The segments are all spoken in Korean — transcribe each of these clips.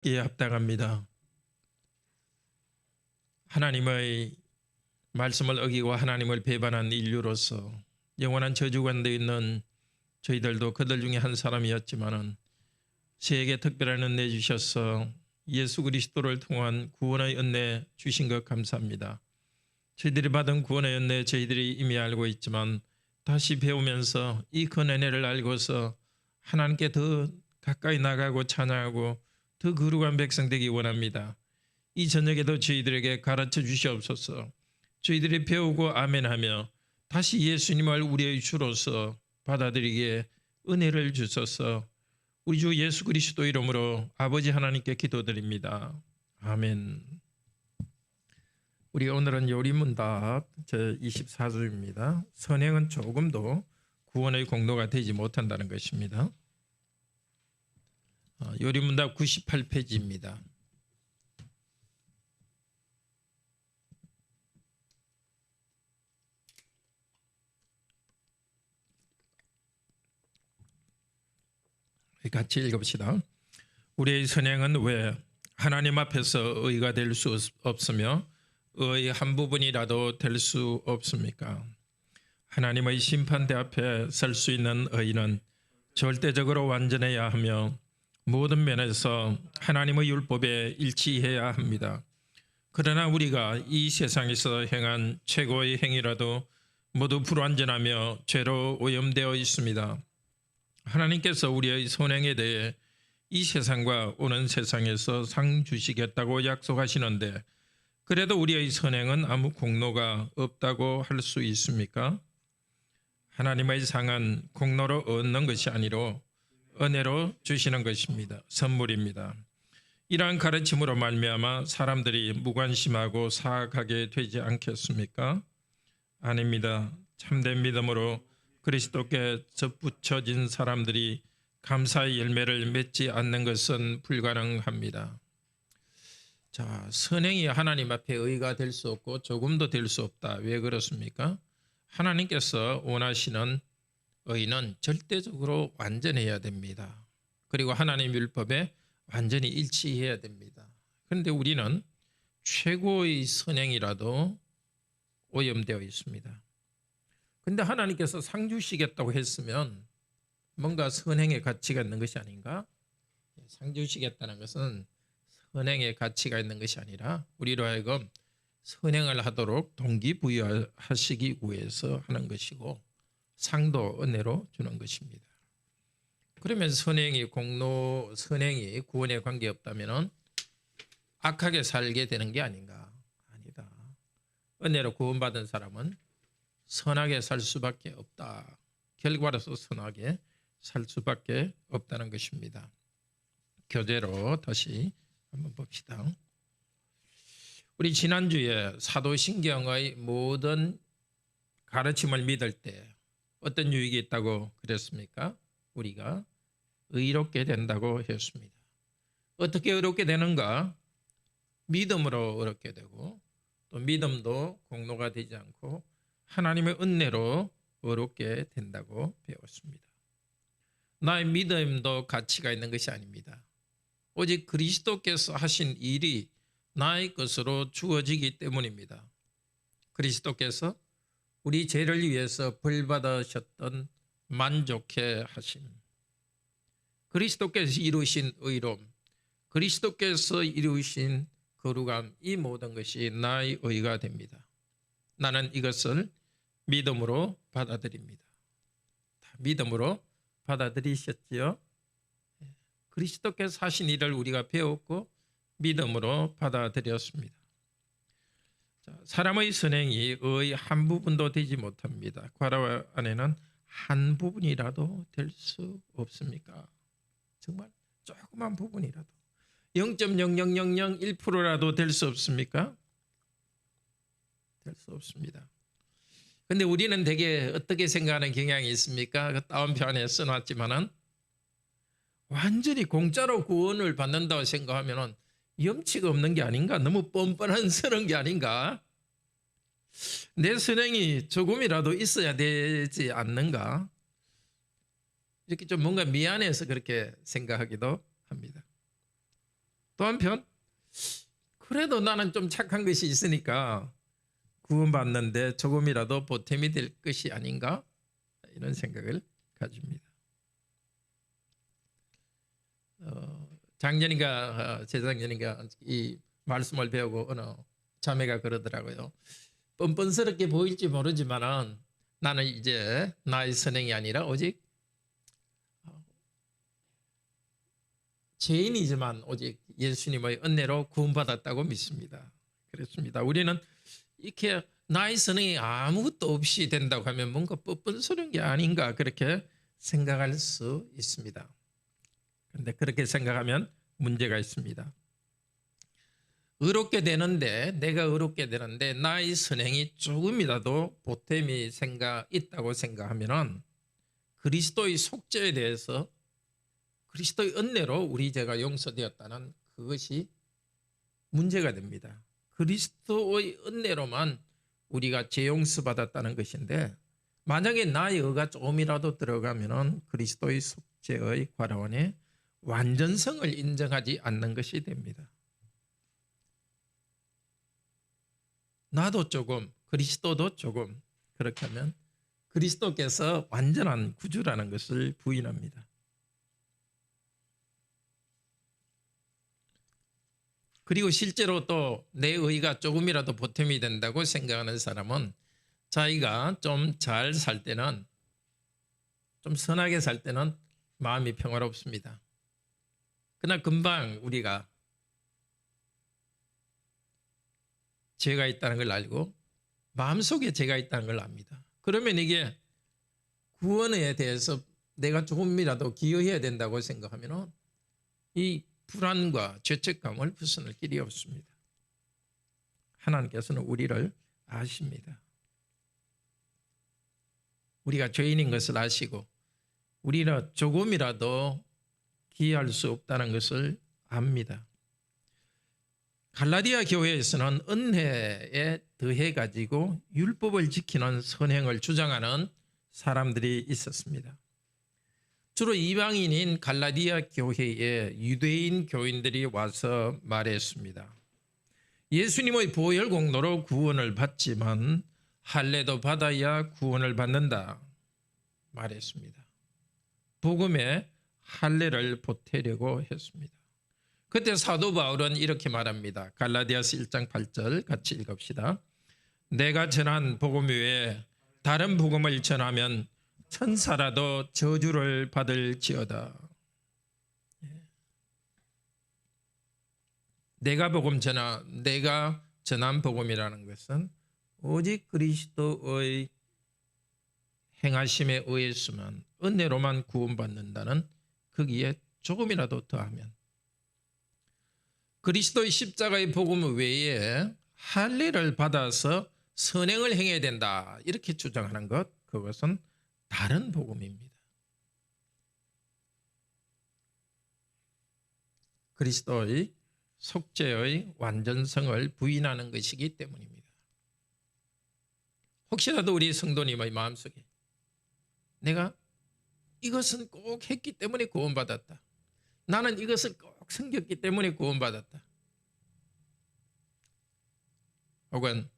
기에 합당합니다. 하나님의 말씀을 어기고 하나님을 배반한 인류로서 영원한 저주 가운데 있는 저희들도 그들 중에 한 사람이었지만은 저에게 특별한 은혜 주셔서 예수 그리스도를 통한 구원의 은혜 주신 것 감사합니다. 저희들이 받은 구원의 은혜 저희들이 이미 알고 있지만 다시 배우면서 이 큰 은혜를 알고서 하나님께 더 가까이 나가고 찬양하고 더 거룩한 백성 되기 원합니다. 이 저녁에도 저희들에게 가르쳐 주시옵소서. 저희들이 배우고 아멘하며 다시 예수님을 우리의 주로서 받아들이기에 은혜를 주소서. 우리 주 예수 그리스도 이름으로 아버지 하나님께 기도드립니다. 아멘. 우리 오늘은 요리문답 제24주입니다. 선행은 조금도 구원의 공로가 되지 못한다는 것입니다. 요리문답 98페이지입니다. 같이 읽읍시다. 우리의 선행은 왜 하나님 앞에서 의가 될 수 없으며 의의 한 부분이라도 될 수 없습니까? 하나님의 심판대 앞에 설 수 있는 의는 절대적으로 완전해야 하며 모든 면에서 하나님의 율법에 일치해야 합니다. 그러나 우리가 이 세상에서 행한 최고의 행위라도 모두 불완전하며 죄로 오염되어 있습니다. 하나님께서 우리의 선행에 대해 이 세상과 오는 세상에서 상 주시겠다고 약속하시는데 그래도 우리의 선행은 아무 공로가 없다고 할 수 있습니까? 하나님의 상은 공로로 얻는 것이 아니로 은혜로 주시는 것입니다. 선물입니다. 이러한 가르침으로 말미암아 사람들이 무관심하고 사악하게 되지 않겠습니까? 아닙니다. 참된 믿음으로 그리스도께 접붙여진 사람들이 감사의 열매를 맺지 않는 것은 불가능합니다. 자, 선행이 하나님 앞에 의가 될 수 없고 조금도 될 수 없다. 왜 그렇습니까? 하나님께서 원하시는 의는 절대적으로 완전해야 됩니다. 그리고 하나님 율법에 완전히 일치해야 됩니다. 그런데 우리는 최고의 선행이라도 오염되어 있습니다. 근데 하나님께서 상 주시겠다고 했으면 뭔가 선행의 가치가 있는 것이 아닌가? 상 주시겠다는 것은 선행의 가치가 있는 것이 아니라 우리로 하여금 선행을 하도록 동기부여하시기 위해서 하는 것이고 상도 은혜로 주는 것입니다. 그러면 선행이 구원에 관계없다면 악하게 살게 되는 게 아닌가? 아니다. 은혜로 구원받은 사람은 선하게 살 수밖에 없다. 결과로서 선하게 살 수밖에 없다는 것입니다. 교재로 다시 한번 봅시다. 우리 지난주에 사도신경의 모든 가르침을 믿을 때 어떤 유익이 있다고 그랬습니까? 우리가 의롭게 된다고 했습니다. 어떻게 의롭게 되는가? 믿음으로 의롭게 되고 또 믿음도 공로가 되지 않고 하나님의 은혜로 의롭게 된다고 배웠습니다. 나의 믿음도 가치가 있는 것이 아닙니다. 오직 그리스도께서 하신 일이 나의 것으로 주어지기 때문입니다. 그리스도께서 우리 죄를 위해서 벌 받으셨던 만족해 하심, 그리스도께서 이루신 의로움, 그리스도께서 이루신 거룩함, 이 모든 것이 나의 의가 됩니다. 나는 이것을 믿음으로 받아들입니다. 믿음으로 받아들이셨지요? 그리스도께서 하신 일을 우리가 배웠고 믿음으로 받아들였습니다. 사람의 선행이 의 한 부분도 되지 못합니다. 괄호 안에는 한 부분이라도 될 수 없습니까? 정말 조그만 부분이라도 0.00001%라도 될 수 없습니까? 될 수 없습니다. 근데 우리는 되게 어떻게 생각하는 경향이 있습니까? 그 다운편에 써놨지만은 완전히 공짜로 구원을 받는다고 생각하면은 염치가 없는 게 아닌가? 너무 뻔뻔한 쓰는 게 아닌가? 내 선행이 조금이라도 있어야 되지 않는가? 이렇게 좀 뭔가 미안해서 그렇게 생각하기도 합니다. 또 한편 그래도 나는 좀 착한 것이 있으니까 구원받는데 조금이라도 보탬이 될 것이 아닌가 이런 생각을 가집니다. 작년인가 재작년인가 이 말씀을 배우고 어느 자매가 그러더라고요. 뻔뻔스럽게 보일지 모르지만은 나는 이제 나의 선행이 아니라 오직 죄인이지만 오직 예수님의 은혜로 구원받았다고 믿습니다. 그렇습니다. 우리는 이렇게 나의 선행이 아무것도 없이 된다고 하면 뭔가 뻔뻔스러운 게 아닌가 그렇게 생각할 수 있습니다. 그런데 그렇게 생각하면 문제가 있습니다. 내가 의롭게 되는데 나의 선행이 조금이라도 보탬이 있다고 생각하면 그리스도의 속죄에 대해서 그리스도의 은혜로 우리 죄가 용서되었다는 그것이 문제가 됩니다. 그리스도의 은혜로만 우리가 죄 용서받았다는 것인데 만약에 나의 의가 조금이라도 들어가면 그리스도의 속죄의 과라원에 완전성을 인정하지 않는 것이 됩니다. 나도 조금, 그리스도도 조금 그렇게 하면 그리스도께서 완전한 구주라는 것을 부인합니다. 그리고 실제로 또 내 의가 조금이라도 보탬이 된다고 생각하는 사람은 자기가 좀 잘 살 때는 좀 선하게 살 때는 마음이 평화롭습니다. 그러나 금방 우리가 죄가 있다는 걸 알고 마음속에 죄가 있다는 걸 압니다. 그러면 이게 구원에 대해서 내가 조금이라도 기여해야 된다고 생각하면 이 불안과 죄책감을 벗어날 길이 없습니다. 하나님께서는 우리를 아십니다. 우리가 죄인인 것을 아시고 우리는 조금이라도 기여할 수 없다는 것을 압니다. 갈라디아 교회에서는 은혜에 더해 가지고 율법을 지키는 선행을 주장하는 사람들이 있었습니다. 주로 이방인인 갈라디아 교회에 유대인 교인들이 와서 말했습니다. 예수님의 보혈 공로로 구원을 받지만 할례도 받아야 구원을 받는다 말했습니다. 복음에 할례를 보태려고 했습니다. 그때 사도 바울은 이렇게 말합니다. 갈라디아서 1장 8절 같이 읽읍시다. 내가 전한 복음 외에 다른 복음을 전하면 천사라도 저주를 받을지어다. 내가 전한 복음이라는 것은 오직 그리스도의 행하심에 의해서만 은혜로만 구원받는다는 거기에 조금이라도 더하면 그리스도의 십자가의 복음 외에 할례를 받아서 선행을 행해야 된다 이렇게 주장하는 것 그것은 다른 복음입니다. 그리스도의 속죄의 완전성을 부인하는 것이기 때문입니다. 혹시라도 우리 성도님의 마음속에 내가 이것은 꼭 했기 때문에 구원받았다. 나는 이것을 꼭 섬겼기 때문에 구원받았다. 혹은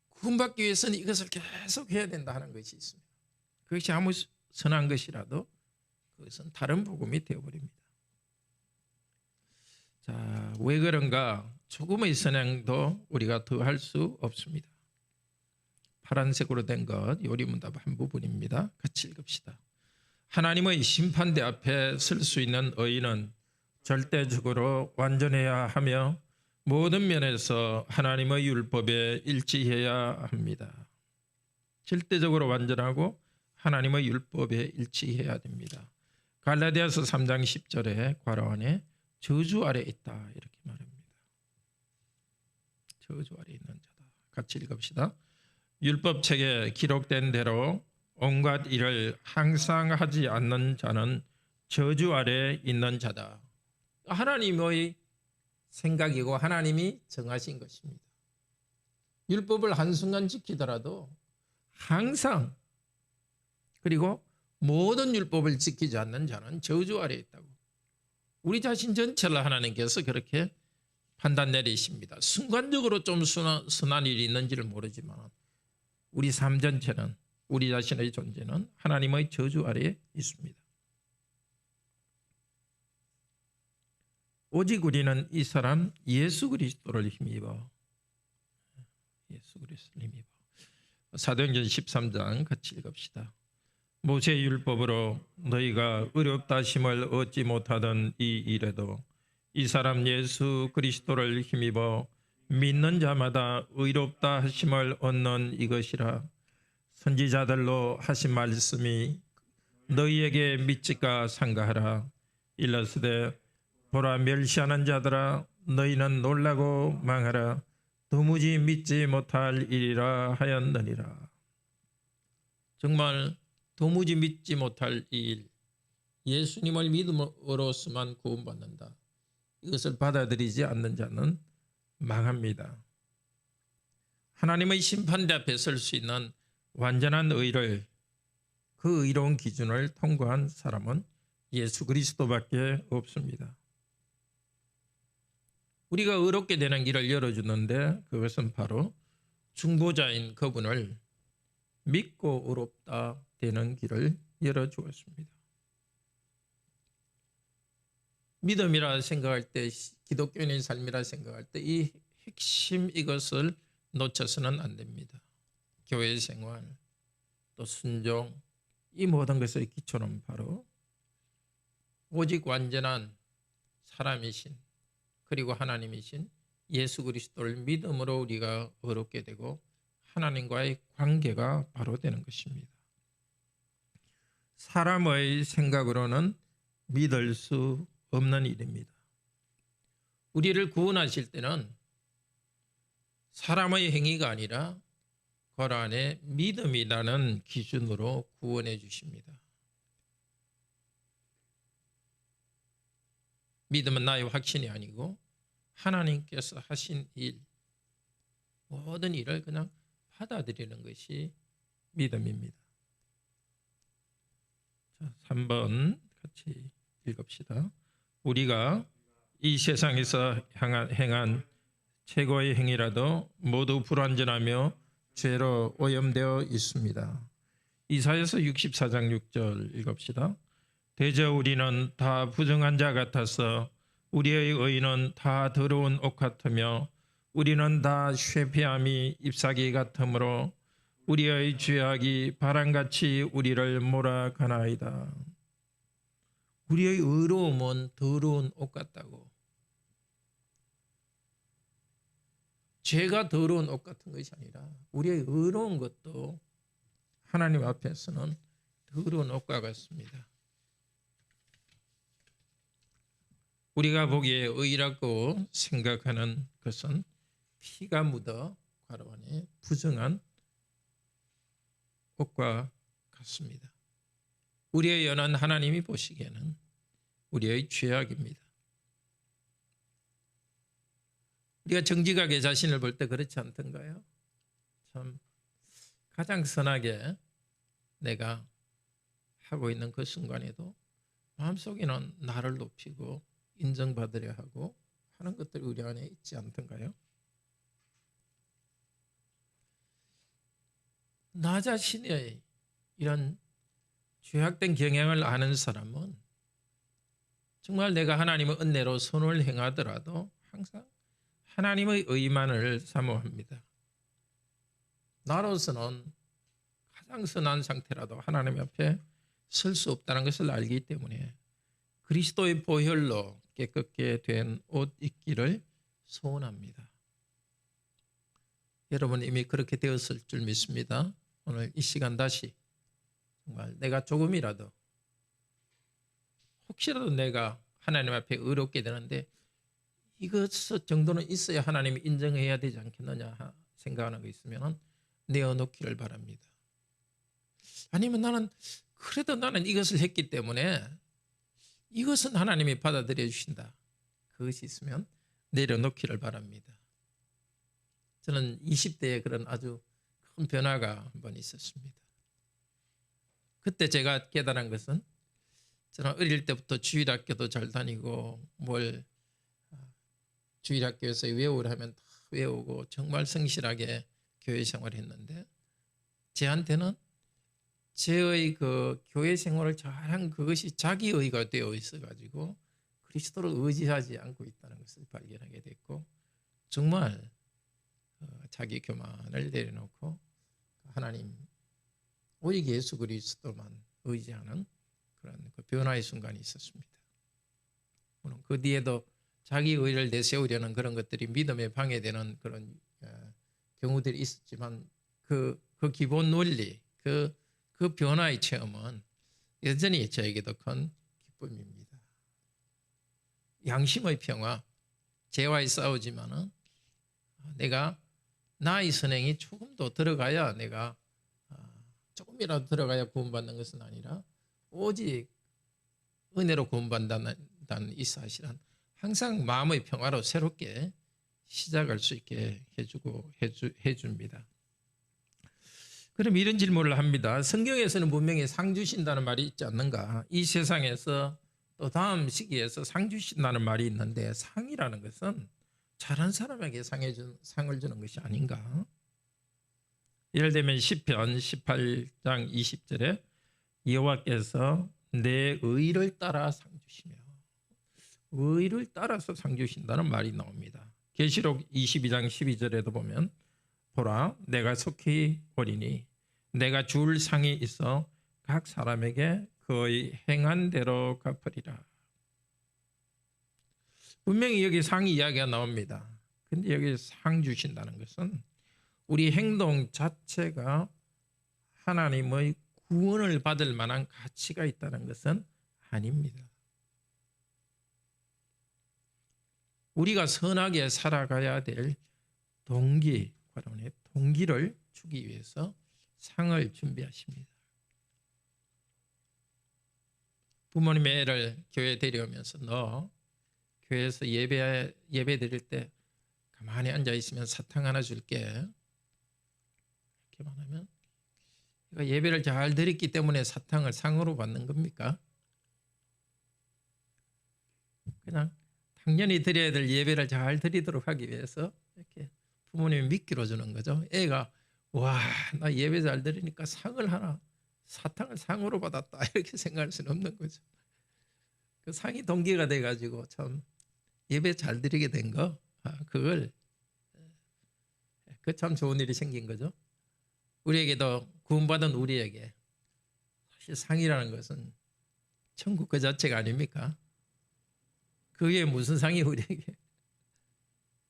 구원받기 위해서는 이것을 계속 해야 된다 하는 것이 있습니다. 그것이 아무 선한 것이라도 그것은 다른 복음이 되어버립니다. 자, 왜 그런가? 조금의 선행도 우리가 더 할 수 없습니다. 파란색으로 된 것 요리문답 한 부분입니다. 같이 읽읍시다. 하나님의 심판대 앞에 설 수 있는 의인은 절대적으로 완전해야 하며 모든 면에서 하나님의 율법에 일치해야 합니다. 절대적으로 완전하고 하나님의 율법에 일치해야 됩니다. 갈라디아서 3장 10절에 괄호안에 저주 아래 있다 이렇게 말합니다. 저주 아래 있는 자다. 같이 읽읍시다. 율법책에 기록된 대로 온갖 일을 항상 하지 않는 자는 저주 아래 있는 자다. 하나님의 생각이고 하나님이 정하신 것입니다. 율법을 한순간 지키더라도 항상 그리고 모든 율법을 지키지 않는 자는 저주 아래 있다고. 우리 자신 전체를 하나님께서 그렇게 판단 내리십니다. 순간적으로 좀 선한 일이 있는지를 모르지만 우리 삶 전체는, 우리 자신의 존재는 하나님의 저주 아래에 있습니다. 오직 우리는 이 사람 예수 그리스도를 힘입어 사도행전 13장 같이 읽읍시다. 모세의 율법으로 너희가 의롭다 하심을 얻지 못하던 이 일에도 이 사람 예수 그리스도를 힘입어 믿는 자마다 의롭다 하심을 얻는 이것이라. 선지자들로 하신 말씀이 너희에게 믿지까 상가하라. 일러스되 보라, 멸시하는 자들아, 너희는 놀라고 망하라. 도무지 믿지 못할 일이라 하였느니라. 정말 도무지 믿지 못할 일, 예수님을 믿음으로서만 구원받는다. 이것을 받아들이지 않는 자는 망합니다. 하나님의 심판대 앞에 설 수 있는 완전한 의를, 그 의로운 기준을 통과한 사람은 예수 그리스도밖에 없습니다. 우리가 의롭게 되는 길을 열어주는데 그것은 바로 중보자인 그분을 믿고 의롭다 되는 길을 열어주었습니다. 믿음이라 생각할 때, 기독교인의 삶이라 생각할 때 이 핵심 이것을 놓쳐서는 안 됩니다. 교회 생활, 또 순종, 이 모든 것의 기초는 바로 오직 완전한 사람이신, 그리고 하나님이신 예수 그리스도를 믿음으로 우리가 의롭게 되고 하나님과의 관계가 바로 되는 것입니다. 사람의 생각으로는 믿을 수 없는 일입니다. 우리를 구원하실 때는 사람의 행위가 아니라 그 안에 믿음이라는 기준으로 구원해 주십니다. 믿음은 나의 확신이 아니고 하나님께서 하신 일, 모든 일을 그냥 받아들이는 것이 믿음입니다. 자, 3번 같이 읽읍시다. 우리가 이 세상에서 행한 최고의 행위라도 모두 불완전하며 죄로 오염되어 있습니다. 이사야서 64장 6절 읽읍시다. 대저 우리는 다 부정한 자 같아서 우리의 의는 다 더러운 옷 같으며 우리는 다 쇠폐함이 잎사귀 같으므로 우리의 죄악이 바람같이 우리를 몰아가나이다. 우리의 의로움은 더러운 옷 같다고. 죄가 더러운 옷 같은 것이 아니라 우리의 의로운 것도 하나님 앞에서는 더러운 옷과 같습니다. 우리가 보기에 의라고 생각하는 것은 피가 묻어 괄호 안에 부정한 옷과 같습니다. 우리의 연한 하나님이 보시기에는 우리의 죄악입니다. 우리가 정직하게 자신을 볼 때 그렇지 않던가요? 참 가장 선하게 내가 하고 있는 그 순간에도 마음속에는 나를 높이고 인정받으려 하고 하는 것들이 우리 안에 있지 않던가요? 나 자신의 이런 죄악된 경향을 아는 사람은 정말 내가 하나님의 은혜로 선을 행하더라도 항상 하나님의 의만을 사모합니다. 나로서는 가장 선한 상태라도 하나님 앞에 설 수 없다는 것을 알기 때문에 그리스도의 보혈로 깨끗게 된 옷 입기를 소원합니다. 여러분 이미 그렇게 되었을 줄 믿습니다. 오늘 이 시간 다시 정말 내가 조금이라도 혹시라도 내가 하나님 앞에 의롭게 되는데 이것 정도는 있어야 하나님이 인정해야 되지 않겠느냐 생각하는 거 있으면 내어놓기를 바랍니다. 아니면 나는 이것을 했기 때문에 이것은 하나님이 받아들여 주신다. 그것이 있으면 내려놓기를 바랍니다. 저는 20대에 그런 아주 큰 변화가 한 번 있었습니다. 그때 제가 깨달은 것은 저는 어릴 때부터 주일학교도 잘 다니고 뭘 주일학교에서 외우라 하면 다 외우고 정말 성실하게 교회 생활했는데 저한테는 저의 그 교회 생활을 잘한 그것이 자기의가 되어 있어가지고 그리스도를 의지하지 않고 있다는 것을 발견하게 됐고 정말 자기 교만을 내려놓고 하나님 오직 예수 그리스도만 의지하는 그런 그 변화의 순간이 있었습니다. 물론 그 뒤에도 자기 의를 내세우려는 그런 것들이 믿음에 방해되는 그런 경우들이 있었지만 그 기본 논리, 그 변화의 체험은 여전히 저에게도 큰 기쁨입니다. 양심의 평화, 죄와의 싸우지만은 내가 나의 선행이 조금 더 들어가야 내가 조금이라도 들어가야 구원받는 것은 아니라 오직 은혜로 구원받는다는 이 사실은 항상 마음의 평화로 새롭게 시작할 수 있게 해줍니다. 그럼 이런 질문을 합니다. 성경에서는 분명히 상 주신다는 말이 있지 않는가? 이 세상에서 또 다음 시기에서 상 주신다는 말이 있는데 상이라는 것은 잘한 사람에게 상을 주는 것이 아닌가? 예를 들면 시편 18장 20절에 여호와께서 내 의를 따라 상 주시며 의를 따라서 상 주신다는 말이 나옵니다. 계시록 22장 12절에도 보면 보라 내가 속히 오리니 내가 줄 상이 있어 각 사람에게 그의 행한 대로 갚으리라. 분명히 여기 상 이야기가 나옵니다. 근데 여기 상 주신다는 것은 우리 행동 자체가 하나님의 구원을 받을 만한 가치가 있다는 것은 아닙니다. 우리가 선하게 살아가야 될 동기, 동기를 주기 위해서 상을 준비하십니다. 부모님의 애를 교회에 데려오면서 너 교회에서 예배 드릴 때 가만히 앉아 있으면 사탕 하나 줄게. 이렇게 말하면 예배를 잘 드렸기 때문에 사탕을 상으로 받는 겁니까? 그냥 당연히 드려야 될 예배를 잘 드리도록 하기 위해서 이렇게 부모님이 미끼로 주는 거죠. 애가 와, 나 예배 잘 드리니까 상을 하나, 사탕을 상으로 받았다 이렇게 생각할 수는 없는 거죠. 그 상이 동기가 돼가지고 참 예배 잘 드리게 된 거, 그걸 그 참 좋은 일이 생긴 거죠. 우리에게도 구원받은 우리에게 사실 상이라는 것은 천국 그 자체가 아닙니까? 그 위에 무슨 상이 우리에게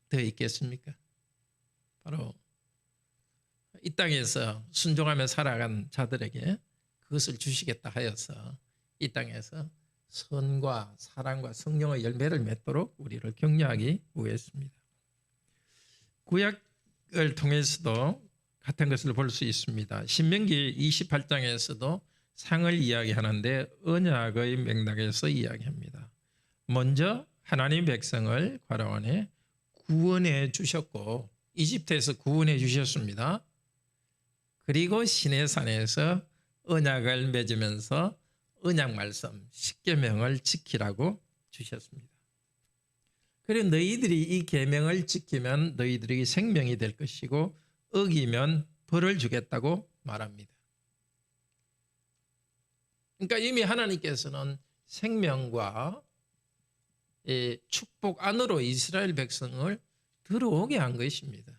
더 있겠습니까? 바로 이 땅에서 순종하며 살아간 자들에게 그것을 주시겠다 하여서 이 땅에서 선과 사랑과 성령의 열매를 맺도록 우리를 격려하기 위해서입니다. 구약을 통해서도 같은 것을 볼 수 있습니다. 신명기 28장에서도 상을 이야기하는데 언약의 맥락에서 이야기합니다. 먼저 하나님 백성을 가라원에 구원해 주셨고 이집트에서 구원해 주셨습니다. 그리고 시내산에서 언약을 맺으면서 언약 말씀 10계명을 지키라고 주셨습니다. 그리고 너희들이 이 계명을 지키면 너희들에게 생명이 될 것이고 어기면 벌을 주겠다고 말합니다. 그러니까 이미 하나님께서는 생명과 축복 안으로 이스라엘 백성을 들어오게 한 것입니다.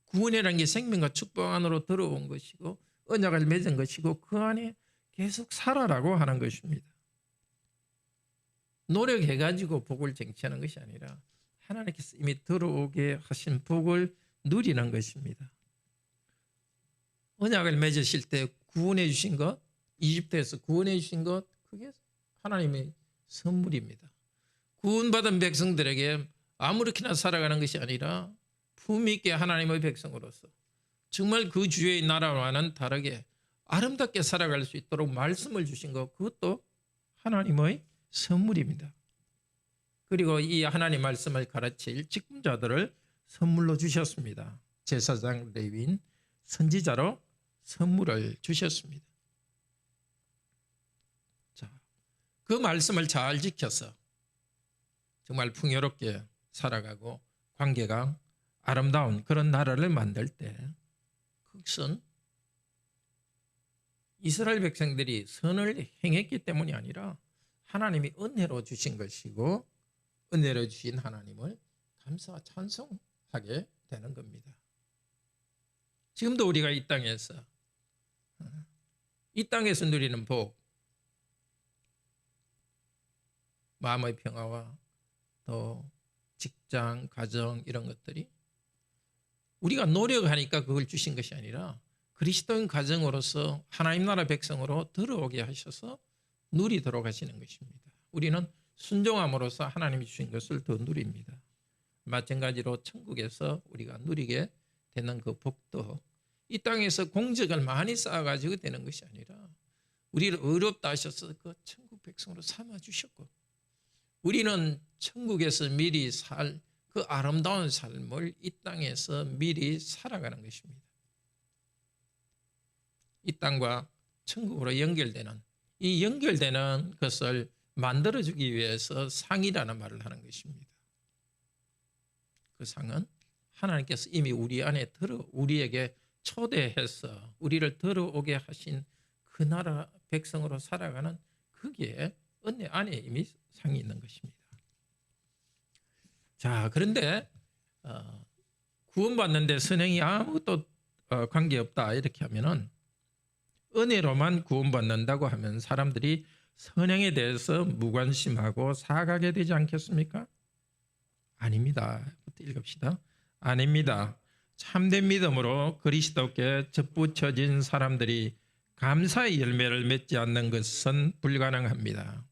구원이라는 게 생명과 축복 안으로 들어온 것이고 언약을 맺은 것이고 그 안에 계속 살아라고 하는 것입니다. 노력해가지고 복을 쟁취하는 것이 아니라 하나님께서 이미 들어오게 하신 복을 누리는 것입니다. 언약을 맺으실 때 구원해 주신 것, 이집트에서 구원해 주신 것, 그게 하나님의 선물입니다. 구원받은 백성들에게 아무렇게나 살아가는 것이 아니라 품위 있게 하나님의 백성으로서 정말 그 주의 나라와는 다르게 아름답게 살아갈 수 있도록 말씀을 주신 것, 그것도 하나님의 선물입니다. 그리고 이 하나님 말씀을 가르칠 직분자들을 선물로 주셨습니다. 제사장, 레위인, 선지자로 선물을 주셨습니다. 자, 그 말씀을 잘 지켜서 정말 풍요롭게 살아가고 관계가 아름다운 그런 나라를 만들 때 그것은 이스라엘 백성들이 선을 행했기 때문이 아니라 하나님이 은혜로 주신 것이고 은혜로 주신 하나님을 감사와 찬송하게 되는 겁니다. 지금도 우리가 이 땅에서 누리는 복, 마음의 평화와 또 직장, 가정 이런 것들이 우리가 노력하니까 그걸 주신 것이 아니라 그리스도인 가정으로서 하나님 나라 백성으로 들어오게 하셔서 누리도록 하시는 것입니다. 우리는 순종함으로써 하나님이 주신 것을 더 누립니다. 마찬가지로 천국에서 우리가 누리게 되는 그 복도 이 땅에서 공적을 많이 쌓아가지고 되는 것이 아니라 우리를 의롭다 하셔서 그 천국 백성으로 삼아주셨고 우리는 천국에서 미리 살 그 아름다운 삶을 이 땅에서 미리 살아가는 것입니다. 이 땅과 천국으로 연결되는 이 연결되는 것을 만들어주기 위해서 상이라는 말을 하는 것입니다. 그 상은 하나님께서 이미 우리 안에 우리에게 초대해서 우리를 들어오게 하신 그 나라 백성으로 살아가는 그게 은혜 안에 이미 상이 있는 것입니다. 자, 그런데 구원받는데 선행이 아무것도 관계없다 이렇게 하면은 은혜로만 구원받는다고 하면 사람들이 선행에 대해서 무관심하고 사악하게 되지 않겠습니까? 아닙니다. 읽읍시다. 아닙니다. 참된 믿음으로 그리스도께 접붙여진 사람들이 감사의 열매를 맺지 않는 것은 불가능합니다.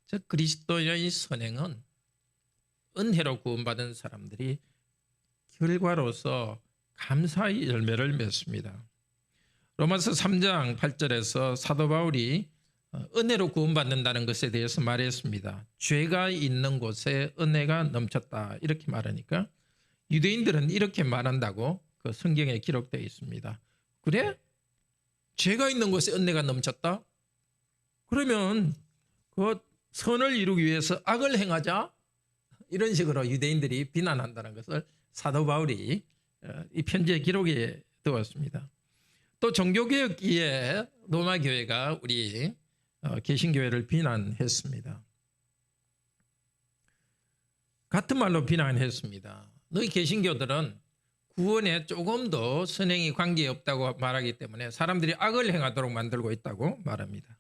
즉 그리스도의 선행은 은혜로 구원받은 사람들이 결과로서 감사의 열매를 맺습니다. 로마서 3장 8절에서 사도 바울이 은혜로 구원받는다는 것에 대해서 말했습니다. 죄가 있는 곳에 은혜가 넘쳤다 이렇게 말하니까 유대인들은 이렇게 말한다고 그 성경에 기록되어 있습니다. 그래? 죄가 있는 곳에 은혜가 넘쳤다? 그러면 그 선을 이루기 위해서 악을 행하자? 이런 식으로 유대인들이 비난한다는 것을 사도 바울이 이 편지에 기록해 두었습니다. 또 종교개혁기에 로마 교회가 우리 개신교회를 비난했습니다. 같은 말로 비난했습니다. 너희 개신교들은 구원에 조금 더 선행이 관계없다고 말하기 때문에 사람들이 악을 행하도록 만들고 있다고 말합니다.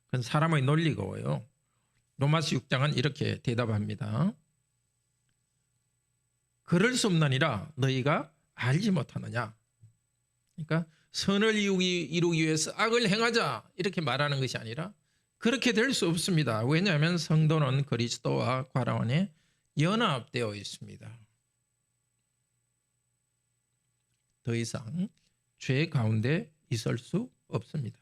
그건 사람의 논리고요. 로마서 6장은 이렇게 대답합니다. 그럴 수 없느니라 너희가 알지 못하느냐. 그러니까 선을 이루기 위해서 악을 행하자 이렇게 말하는 것이 아니라 그렇게 될 수 없습니다. 왜냐하면 성도는 그리스도와 관원에 연합되어 있습니다. 더 이상 죄 가운데 있을 수 없습니다.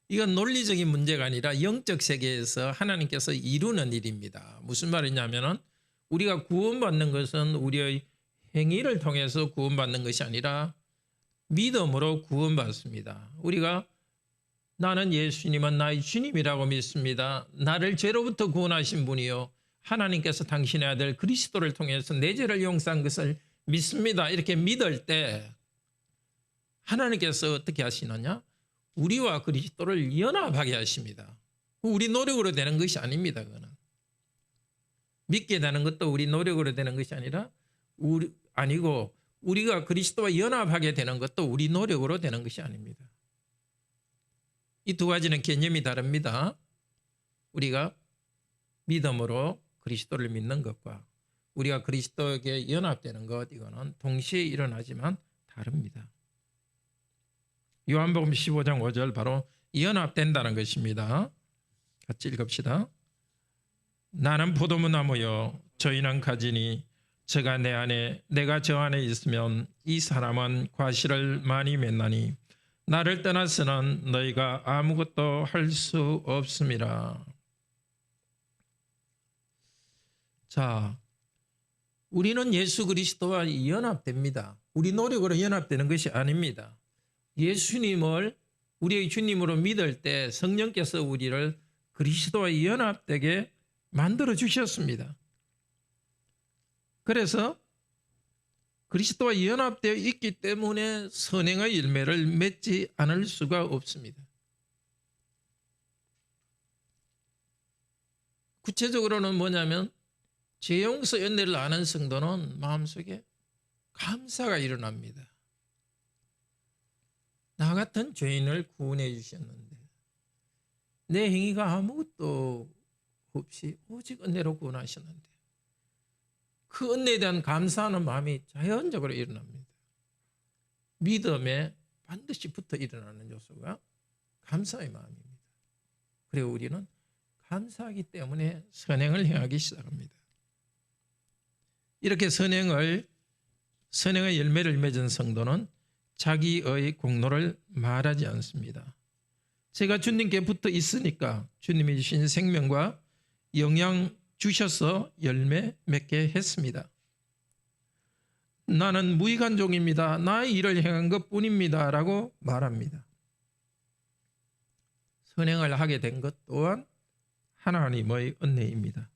이건 논리적인 문제가 아니라 영적 세계에서 하나님께서 이루는 일입니다. 무슨 말이냐면은 우리가 구원받는 것은 우리의 행위를 통해서 구원받는 것이 아니라 믿음으로 구원받습니다. 우리가 나는 예수님은 나의 주님이라고 믿습니다. 나를 죄로부터 구원하신 분이요 하나님께서 당신의 아들 그리스도를 통해서 내 죄를 용서한 것을 믿습니다. 이렇게 믿을 때 하나님께서 어떻게 하시느냐? 우리와 그리스도를 연합하게 하십니다. 우리 노력으로 되는 것이 아닙니다. 그거는 믿게 되는 것도 우리 노력으로 되는 것이 아니라 아니고 우리가 그리스도와 연합하게 되는 것도 우리 노력으로 되는 것이 아닙니다. 이 두 가지는 개념이 다릅니다. 우리가 믿음으로 그리스도를 믿는 것과 우리가 그리스도에게 연합되는 것 이거는 동시에 일어나지만 다릅니다. 요한복음 15장 5절 바로 연합된다는 것입니다. 같이 읽읍시다. 나는 포도무 나무요 저희는 가지니 저가 내 안에 내가 저 안에 있으면 이 사람은 과실을 많이 맺나니 나를 떠나서는 너희가 아무것도 할 수 없음이라. 자, 우리는 예수 그리스도와 연합됩니다. 우리 노력으로 연합되는 것이 아닙니다. 예수님을 우리의 주님으로 믿을 때 성령께서 우리를 그리스도와 연합되게 만들어 주셨습니다. 그래서 그리스도와 연합되어 있기 때문에 선행의 열매를 맺지 않을 수가 없습니다. 구체적으로는 뭐냐면 죄 용서 은혜를 아는 성도는 마음속에 감사가 일어납니다. 나 같은 죄인을 구원해 주셨는데 내 행위가 아무것도 없이 오직 은혜로 구원하셨는데 그 은혜에 대한 감사하는 마음이 자연적으로 일어납니다. 믿음에 반드시 붙어 일어나는 요소가 감사의 마음입니다. 그리고 우리는 감사하기 때문에 선행을 행하기 시작합니다. 이렇게 선행의 열매를 맺은 성도는 자기의 공로를 말하지 않습니다. 제가 주님께 붙어 있으니까 주님이 주신 생명과 영양 주셔서 열매 맺게 했습니다. 나는 무익한 종입니다. 나의 일을 행한 것뿐입니다. 라고 말합니다. 선행을 하게 된 것 또한 하나님의 은혜입니다.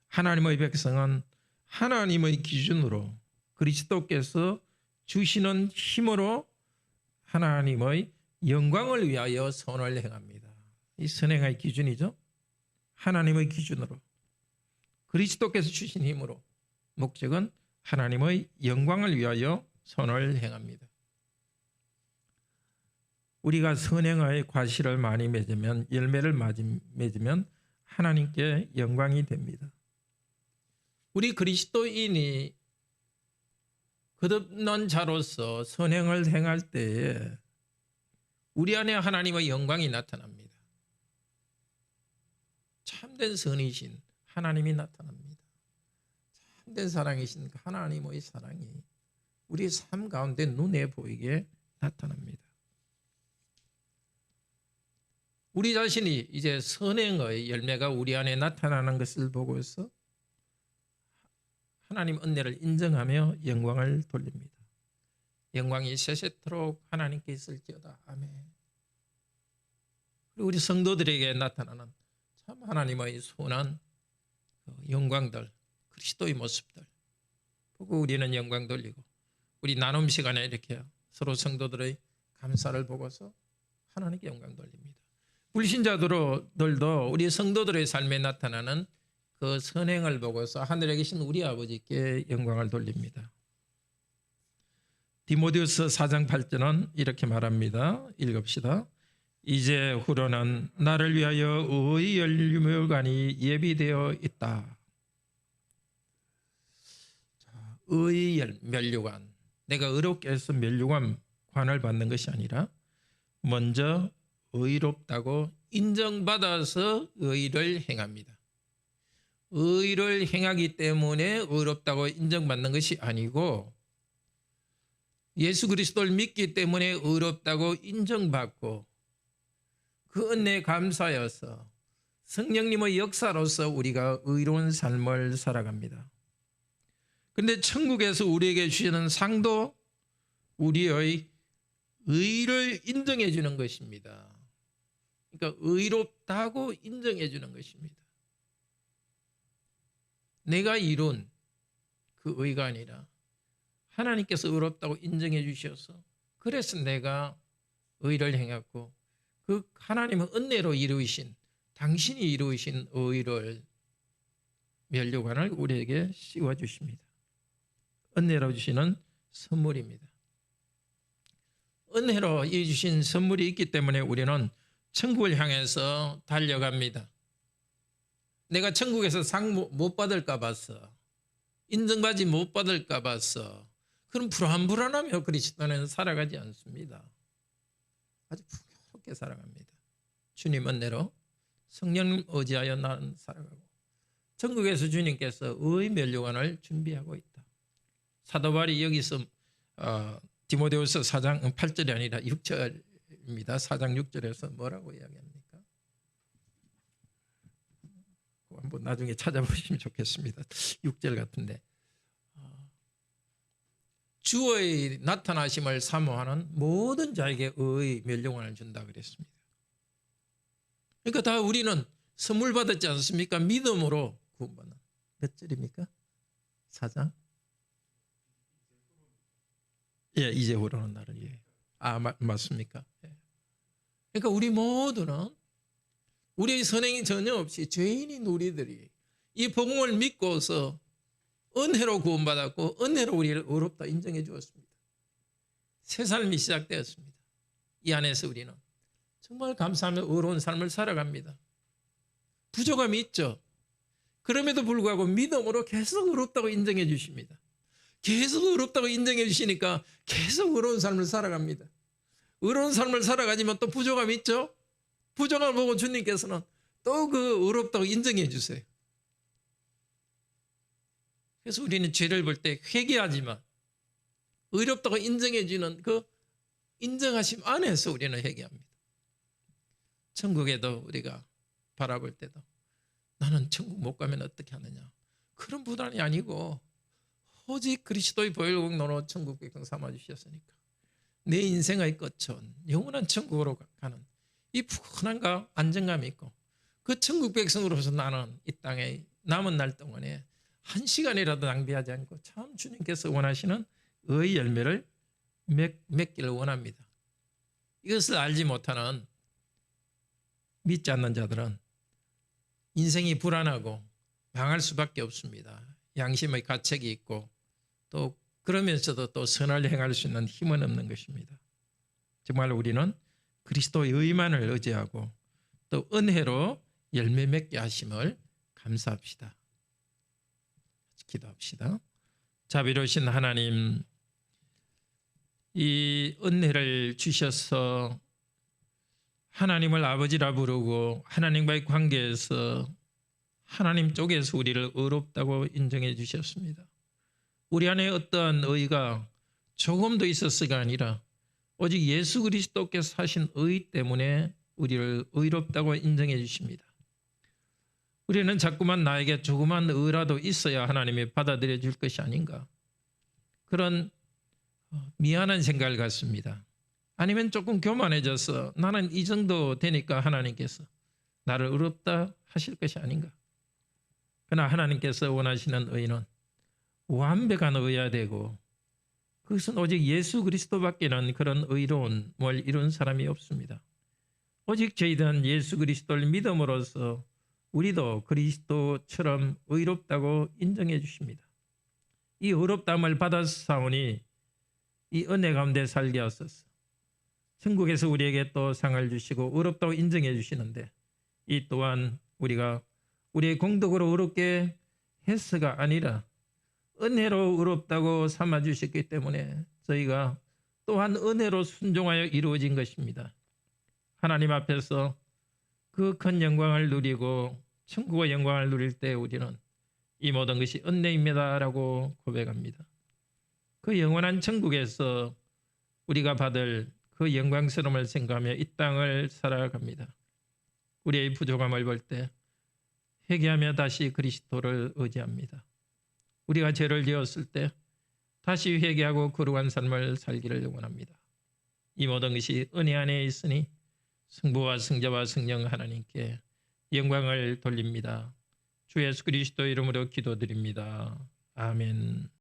하나님의 백성은 하나님의 기준으로 그리스도께서 주시는 힘으로 하나님의 영광을 위하여 선을 행합니다. 이 선행의 기준이죠. 하나님의 기준으로 그리스도께서 주신 힘으로 목적은 하나님의 영광을 위하여 선을 행합니다. 우리가 선행의 과실을 많이 맺으면 열매를 맺으면 하나님께 영광이 됩니다. 우리 그리스도인이 거듭난 자로서 선행을 행할 때에 우리 안에 하나님의 영광이 나타납니다. 참된 선이신 하나님이 나타납니다. 참된 사랑이신 하나님의 사랑이 우리 삶 가운데 눈에 보이게 나타납니다. 우리 자신이 이제 선행의 열매가 우리 안에 나타나는 것을 보고서 하나님 은혜를 인정하며 영광을 돌립니다. 영광이 세세토록 하나님께 있을지어다. 아멘. 그리고 우리 성도들에게 나타나는 참 하나님의 선한 영광들, 그리스도의 모습들 보고 우리는 영광 돌리고 우리 나눔 시간에 이렇게 서로 성도들의 감사를 보고서 하나님께 영광 돌립니다. 불신자들도 우리 성도들의 삶에 나타나는 그 선행을 보고서 하늘에 계신 우리 아버지께 영광을 돌립니다. 디모데후서 4장 8절은 이렇게 말합니다. 읽읍시다. 이제 후로는 나를 위하여 의의 멸류관이 예비되어 있다. 의의 멸류관, 내가 의롭게 해서 멸류관을 받는 것이 아니라 먼저 의롭다고 인정받아서 의를 행합니다. 의를 행하기 때문에 의롭다고 인정받는 것이 아니고 예수 그리스도를 믿기 때문에 의롭다고 인정받고 그 은혜에 감사여서 성령님의 역사로서 우리가 의로운 삶을 살아갑니다. 그런데 천국에서 우리에게 주시는 상도 우리의 의를 인정해 주는 것입니다. 그러니까 의롭다고 인정해 주는 것입니다. 내가 이룬 그 의가 아니라 하나님께서 의롭다고 인정해 주셔서 그래서 내가 의를 행했고 그 하나님의 은혜로 이루신 당신이 이루신 의를 멸류관을 우리에게 씌워 주십니다. 은혜로 주시는 선물입니다. 은혜로 주신 선물이 있기 때문에 우리는 천국을 향해서 달려갑니다. 내가 천국에서 상 못 받을까 봐서 인정받지 못 받을까 봐서 그럼 불안하며 그리스도는 살아가지 않습니다. 아주 풍요롭게 살아갑니다. 주님 은혜로 성령 의지하여 나는 살아가고 천국에서 주님께서 의 멸류관을 준비하고 있다. 사도 바울이 여기서 디모데후서 4장 8절이 아니라 6절입니다. 4장 6절에서 뭐라고 이야기합니까? 한번 나중에 찾아보시면 좋겠습니다. 6절 같은데 주의 나타나심을 사모하는 모든 자에게 의의 멸류관을 준다 그랬습니다. 그러니까 다 우리는 선물 받았지 않습니까? 믿음으로 구원받는. 몇 절입니까? 4장? 예, 이제 오르는 날은 예. 맞습니까? 예. 그러니까 우리 모두는 우리의 선행이 전혀 없이 죄인인 우리들이 이 복음을 믿고서 은혜로 구원받았고 은혜로 우리를 의롭다 인정해 주었습니다. 새 삶이 시작되었습니다. 이 안에서 우리는 정말 감사하며 의로운 삶을 살아갑니다. 부족함이 있죠. 그럼에도 불구하고 믿음으로 계속 의롭다고 인정해 주십니다. 계속 의롭다고 인정해 주시니까 계속 의로운 삶을 살아갑니다. 의로운 삶을 살아가지만 또 부족함이 있죠. 부족함을 보고 주님께서는 또 그 의롭다고 인정해 주세요. 그래서 우리는 죄를 볼 때 회개하지만 의롭다고 인정해 주는 그 인정하심 안에서 우리는 회개합니다. 천국에도 우리가 바라볼 때도 나는 천국 못 가면 어떻게 하느냐 그런 부담이 아니고 오직 그리스도의 보혈공로로 천국 백성 삼아주셨으니까 내 인생의 끝은 영원한 천국으로 가는 이 푸근함과 안정감이 있고 그 천국 백성으로서 나는 이 땅에 남은 날 동안에 한 시간이라도 낭비하지 않고 참 주님께서 원하시는 의의 열매를 맺기를 원합니다. 이것을 알지 못하는 믿지 않는 자들은 인생이 불안하고 망할 수밖에 없습니다. 양심의 가책이 있고 또 그러면서도 또 선을 행할 수 있는 힘은 없는 것입니다. 정말 우리는 그리스도의 의만을 의지하고 또 은혜로 열매 맺게 하심을 감사합시다. 기도합시다. 자비로우신 하나님, 이 은혜를 주셔서 하나님을 아버지라 부르고 하나님과의 관계에서 하나님 쪽에서 우리를 의롭다고 인정해 주셨습니다. 우리 안에 어떠한 의가 조금도 있었을가 아니라 오직 예수 그리스도께서 하신 의 때문에 우리를 의롭다고 인정해 주십니다. 우리는 자꾸만 나에게 조그만 의라도 있어야 하나님이 받아들여 줄 것이 아닌가 그런 미안한 생각을 갖습니다. 아니면 조금 교만해져서 나는 이 정도 되니까 하나님께서 나를 의롭다 하실 것이 아닌가. 그러나 하나님께서 원하시는 의는 완벽한 의여야 되고 그것은 오직 예수 그리스도밖에는 그런 의로움을 이룬 사람이 없습니다. 오직 저희들은 예수 그리스도를 믿음으로써 우리도 그리스도처럼 의롭다고 인정해 주십니다. 이 의롭다함을 받았사오니 이 은혜 가운데 살게 하소서. 천국에서 우리에게 또 상을 주시고 의롭다고 인정해 주시는데 이 또한 우리가 우리의 공덕으로 의롭게 해서가 아니라 은혜로 의롭다고 삼아 주셨기 때문에 저희가 또한 은혜로 순종하여 이루어진 것입니다. 하나님 앞에서 그 큰 영광을 누리고 천국의 영광을 누릴 때 우리는 이 모든 것이 은혜입니다라고 고백합니다. 그 영원한 천국에서 우리가 받을 그 영광스러움을 생각하며 이 땅을 살아갑니다. 우리의 부족함을 볼 때 회개하며 다시 그리스도를 의지합니다. 우리가 죄를 지었을 때 다시 회개하고 거룩한 삶을 살기를 원합니다. 이 모든 것이 은혜 안에 있으니 성부와 성자와 성령 하나님께 영광을 돌립니다. 주 예수 그리스도 이름으로 기도드립니다. 아멘.